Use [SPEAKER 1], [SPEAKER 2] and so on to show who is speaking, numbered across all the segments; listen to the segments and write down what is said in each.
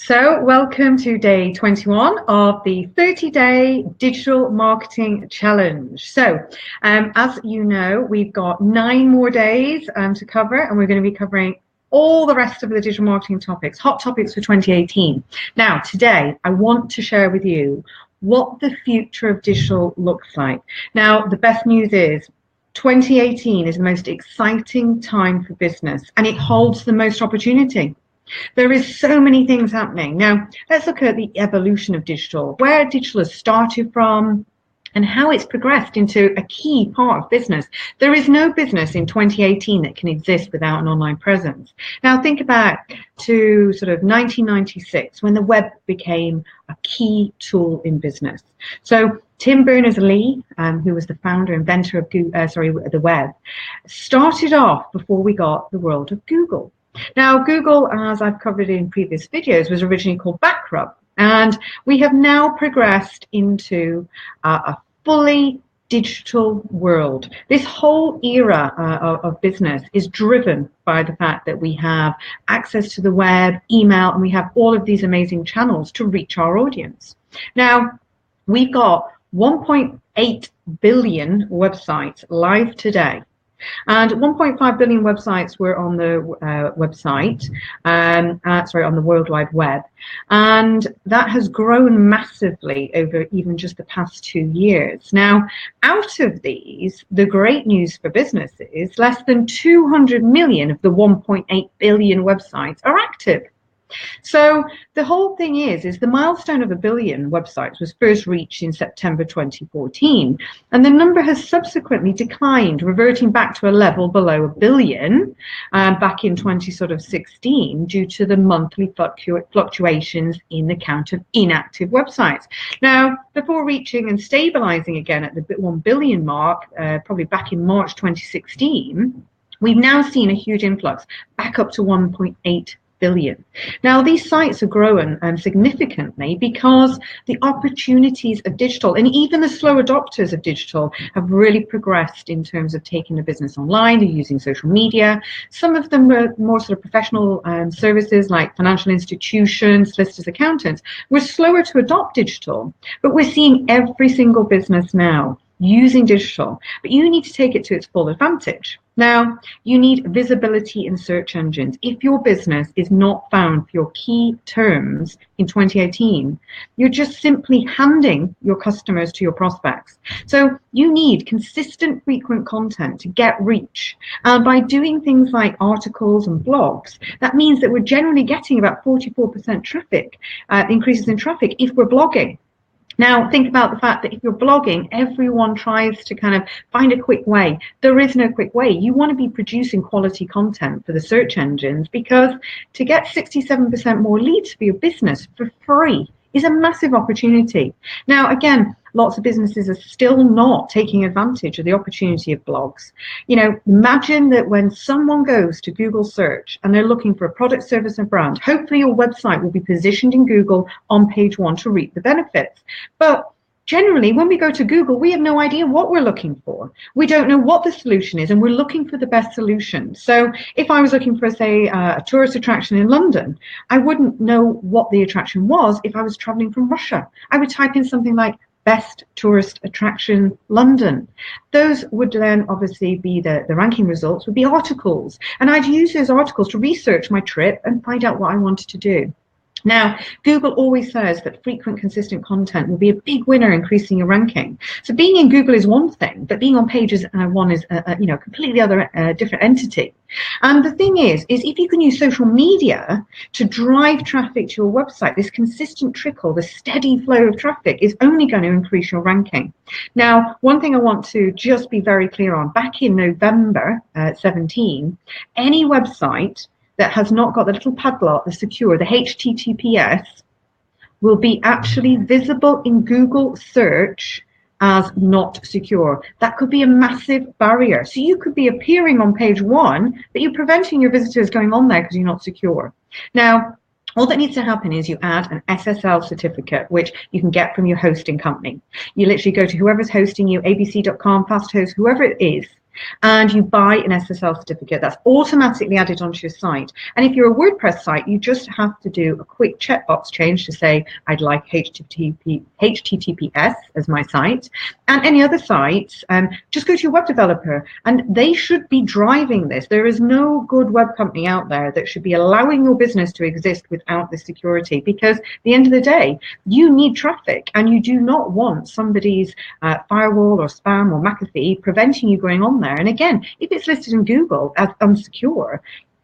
[SPEAKER 1] So, welcome to day 21 of the 30-day digital marketing challenge. So, as you know, we've got 9 more days to cover, and we're going to be covering all the rest of the digital marketing topics, hot topics for 2018. Now, today, I want to share with you what the future of digital looks like. Now, the best news is 2018 is the most exciting time for business, and it holds the most opportunity. There is so many things happening. Now, let's look at the evolution of digital, where digital has started from and how it's progressed into a key part of business. There is no business in 2018 that can exist without an online presence. Now, think back to sort of 1996 when the web became a key tool in business. So Tim Berners-Lee, who was the founder, inventor of the web, started off before we got the world of Google. Now, Google, as I've covered in previous videos, was originally called Backrub, and we have now progressed into a fully digital world. This whole era of business is driven by the fact that we have access to the web, email, and we have all of these amazing channels to reach our audience. Now, we've got 1.8 billion websites live today. And 1.5 billion websites were on the on the World Wide Web. And that has grown massively over even just the past 2 years. Now, out of these, the great news for business is less than 200 million of the 1.8 billion websites are active. So the whole thing is the milestone of 1 billion websites was first reached in September 2014, and the number has subsequently declined, reverting back to a level below 1 billion back in 2016 due to the monthly fluctuations in the count of inactive websites. Now, before reaching and stabilizing again at the 1 billion mark, probably back in March 2016, we've now seen a huge influx back up to 1.8 billion. Now, these sites have grown significantly because the opportunities of digital and even the slow adopters of digital have really progressed in terms of taking the business online. They're using social media. Some of them were more sort of professional services like financial institutions, solicitors, accountants were slower to adopt digital, but we're seeing every single business now using digital, but you need to take it to its full advantage. Now, you need visibility in search engines. If your business is not found for your key terms in 2018, you're just simply handing your customers to your prospects. So you need consistent, frequent content to get reach. And by doing things like articles and blogs, that means that we're generally getting about 44% traffic, increases in traffic if we're blogging. Now, think about the fact that if you're blogging, everyone tries to kind of find a quick way. There is no quick way. You want to be producing quality content for the search engines, because to get 67% more leads for your business for free is a massive opportunity. Now, again, lots of businesses are still not taking advantage of the opportunity of blogs. You know, imagine that when someone goes to Google search and they're looking for a product, service, and brand, hopefully your website will be positioned in Google on page 1 to reap the benefits. But generally, when we go to Google, we have no idea what we're looking for. We don't know what the solution is, and we're looking for the best solution. So if I was looking for, say, a tourist attraction in London, I wouldn't know what the attraction was if I was traveling from Russia. I would type in something like best tourist attraction London. Those would then obviously be the ranking results would be articles. And I'd use those articles to research my trip and find out what I wanted to do. Now, Google always says that frequent, consistent content will be a big winner increasing your ranking. So being in Google is one thing, but being on pages one is a completely other different entity. And the thing is if you can use social media to drive traffic to your website, this consistent trickle, the steady flow of traffic is only going to increase your ranking. Now, one thing I want to just be very clear on, back in November 17, any website that has not got the little padlock, the secure, the HTTPS, will be actually visible in Google search as not secure. That could be a massive barrier. So you could be appearing on page 1, but you're preventing your visitors going on there because you're not secure. Now, all that needs to happen is you add an SSL certificate, which you can get from your hosting company. You literally go to whoever's hosting you, abc.com, FastHost, whoever it is, and you buy an SSL certificate that's automatically added onto your site. And if you're a WordPress site, you just have to do a quick checkbox change to say, I'd like HTTPS as my site. And any other sites, just go to your web developer, and they should be driving this. There is no good web company out there that should be allowing your business to exist without this security, because at the end of the day, you need traffic, and you do not want somebody's firewall or spam or McAfee preventing you going on there. And again, if it's listed in Google as unsecure,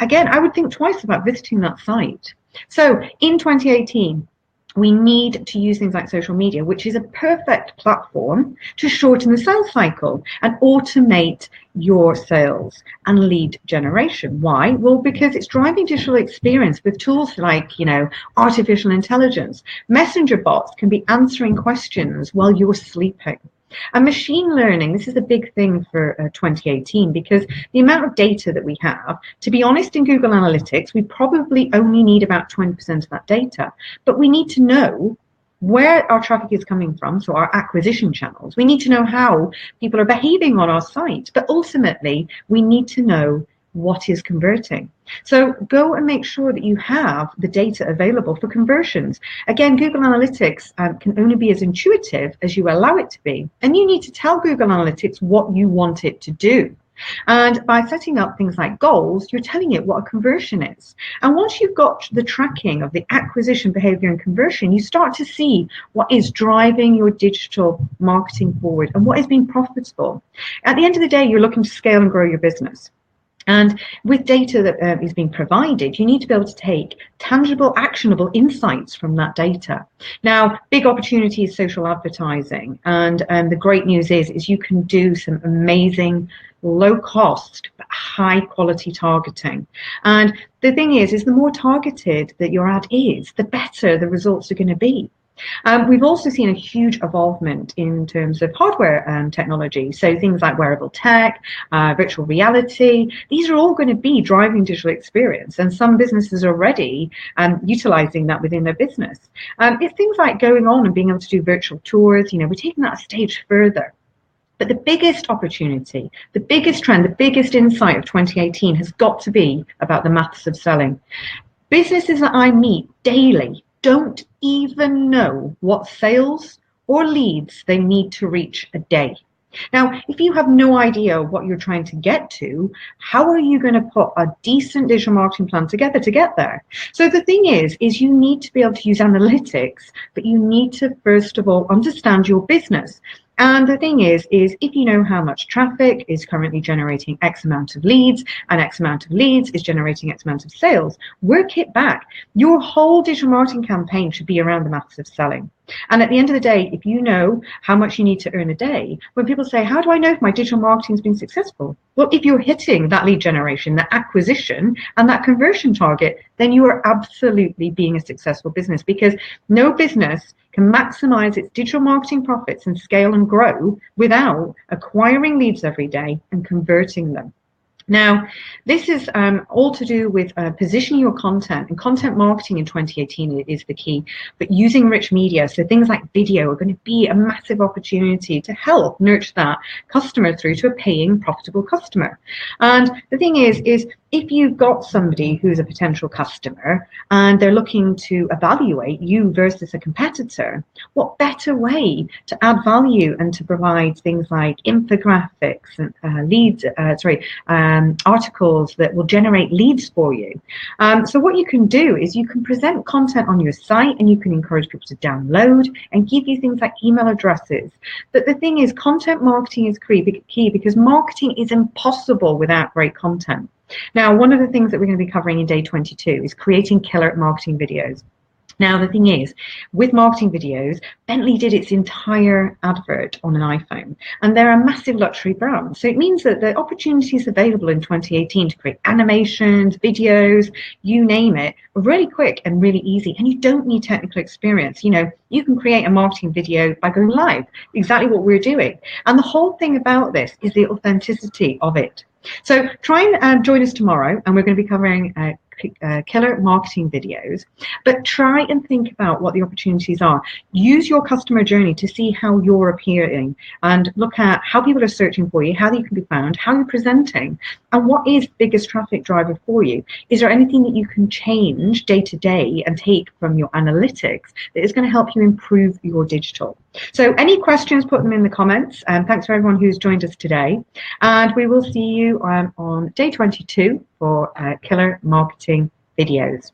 [SPEAKER 1] again, I would think twice about visiting that site. So in 2018, we need to use things like social media, which is a perfect platform to shorten the sales cycle and automate your sales and lead generation. Why? Well, because it's driving digital experience with tools like, artificial intelligence. Messenger bots can be answering questions while you're sleeping. And machine learning, this is a big thing for 2018, because the amount of data that we have, to be honest, in Google Analytics, we probably only need about 20% of that data. But we need to know where our traffic is coming from, so our acquisition channels. We need to know how people are behaving on our site. But ultimately, we need to know what is converting. So go and make sure that you have the data available for conversions. Again, Google Analytics can only be as intuitive as you allow it to be. And you need to tell Google Analytics what you want it to do. And by setting up things like goals, you're telling it what a conversion is. And once you've got the tracking of the acquisition behavior and conversion, you start to see what is driving your digital marketing forward and what is being profitable. At the end of the day, you're looking to scale and grow your business. And with data that is being provided, you need to be able to take tangible, actionable insights from that data. Now, big opportunity is social advertising. And the great news is you can do some amazing, low cost, but high quality targeting. And the thing is the more targeted that your ad is, the better the results are going to be. We've also seen a huge evolvement in terms of hardware technology. So things like wearable tech, virtual reality, these are all going to be driving digital experience. And some businesses are already utilizing that within their business. It's things like going on and being able to do virtual tours. We're taking that a stage further. But the biggest opportunity, the biggest trend, the biggest insight of 2018 has got to be about the maths of selling. Businesses that I meet daily don't even know what sales or leads they need to reach a day. Now, if you have no idea what you're trying to get to, how are you going to put a decent digital marketing plan together to get there? So the thing is you need to be able to use analytics, but you need to, first of all, understand your business. And the thing is if you know how much traffic is currently generating X amount of leads, and X amount of leads is generating X amount of sales, work it back. Your whole digital marketing campaign should be around the maths of selling. And at the end of the day, if you know how much you need to earn a day, when people say, how do I know if my digital marketing has been successful? Well, if you're hitting that lead generation, that acquisition, and that conversion target, then you are absolutely being a successful business, because no business can maximize its digital marketing profits and scale and grow without acquiring leads every day and converting them. Now, this is all to do with positioning your content, and content marketing in 2018 is the key, but using rich media. So things like video are going to be a massive opportunity to help nurture that customer through to a paying, profitable customer. And the thing is if you've got somebody who's a potential customer and they're looking to evaluate you versus a competitor, what better way to add value and to provide things like infographics and articles that will generate leads for you. So what you can do is you can present content on your site, and you can encourage people to download and give you things like email addresses. But the thing is, content marketing is key, because marketing is impossible without great content. Now, one of the things that we're going to be covering in day 22 is creating killer marketing videos. Now, the thing is, with marketing videos, Bentley did its entire advert on an iPhone, and they're a massive luxury brand. So it means that the opportunities available in 2018 to create animations, videos, you name it, are really quick and really easy, and you don't need technical experience. You can create a marketing video by going live, exactly what we're doing. And the whole thing about this is the authenticity of it. So try and join us tomorrow, and we're going to be covering killer marketing videos, but try and think about what the opportunities are. Use your customer journey to see how you're appearing and look at how people are searching for you, how you can be found, how you're presenting, and what is biggest traffic driver for you. Is there anything that you can change day to day and take from your analytics that is going to help you improve your digital? So any questions, put them in the comments. Thanks for everyone who's joined us today. And we will see you on day 22 for killer marketing videos.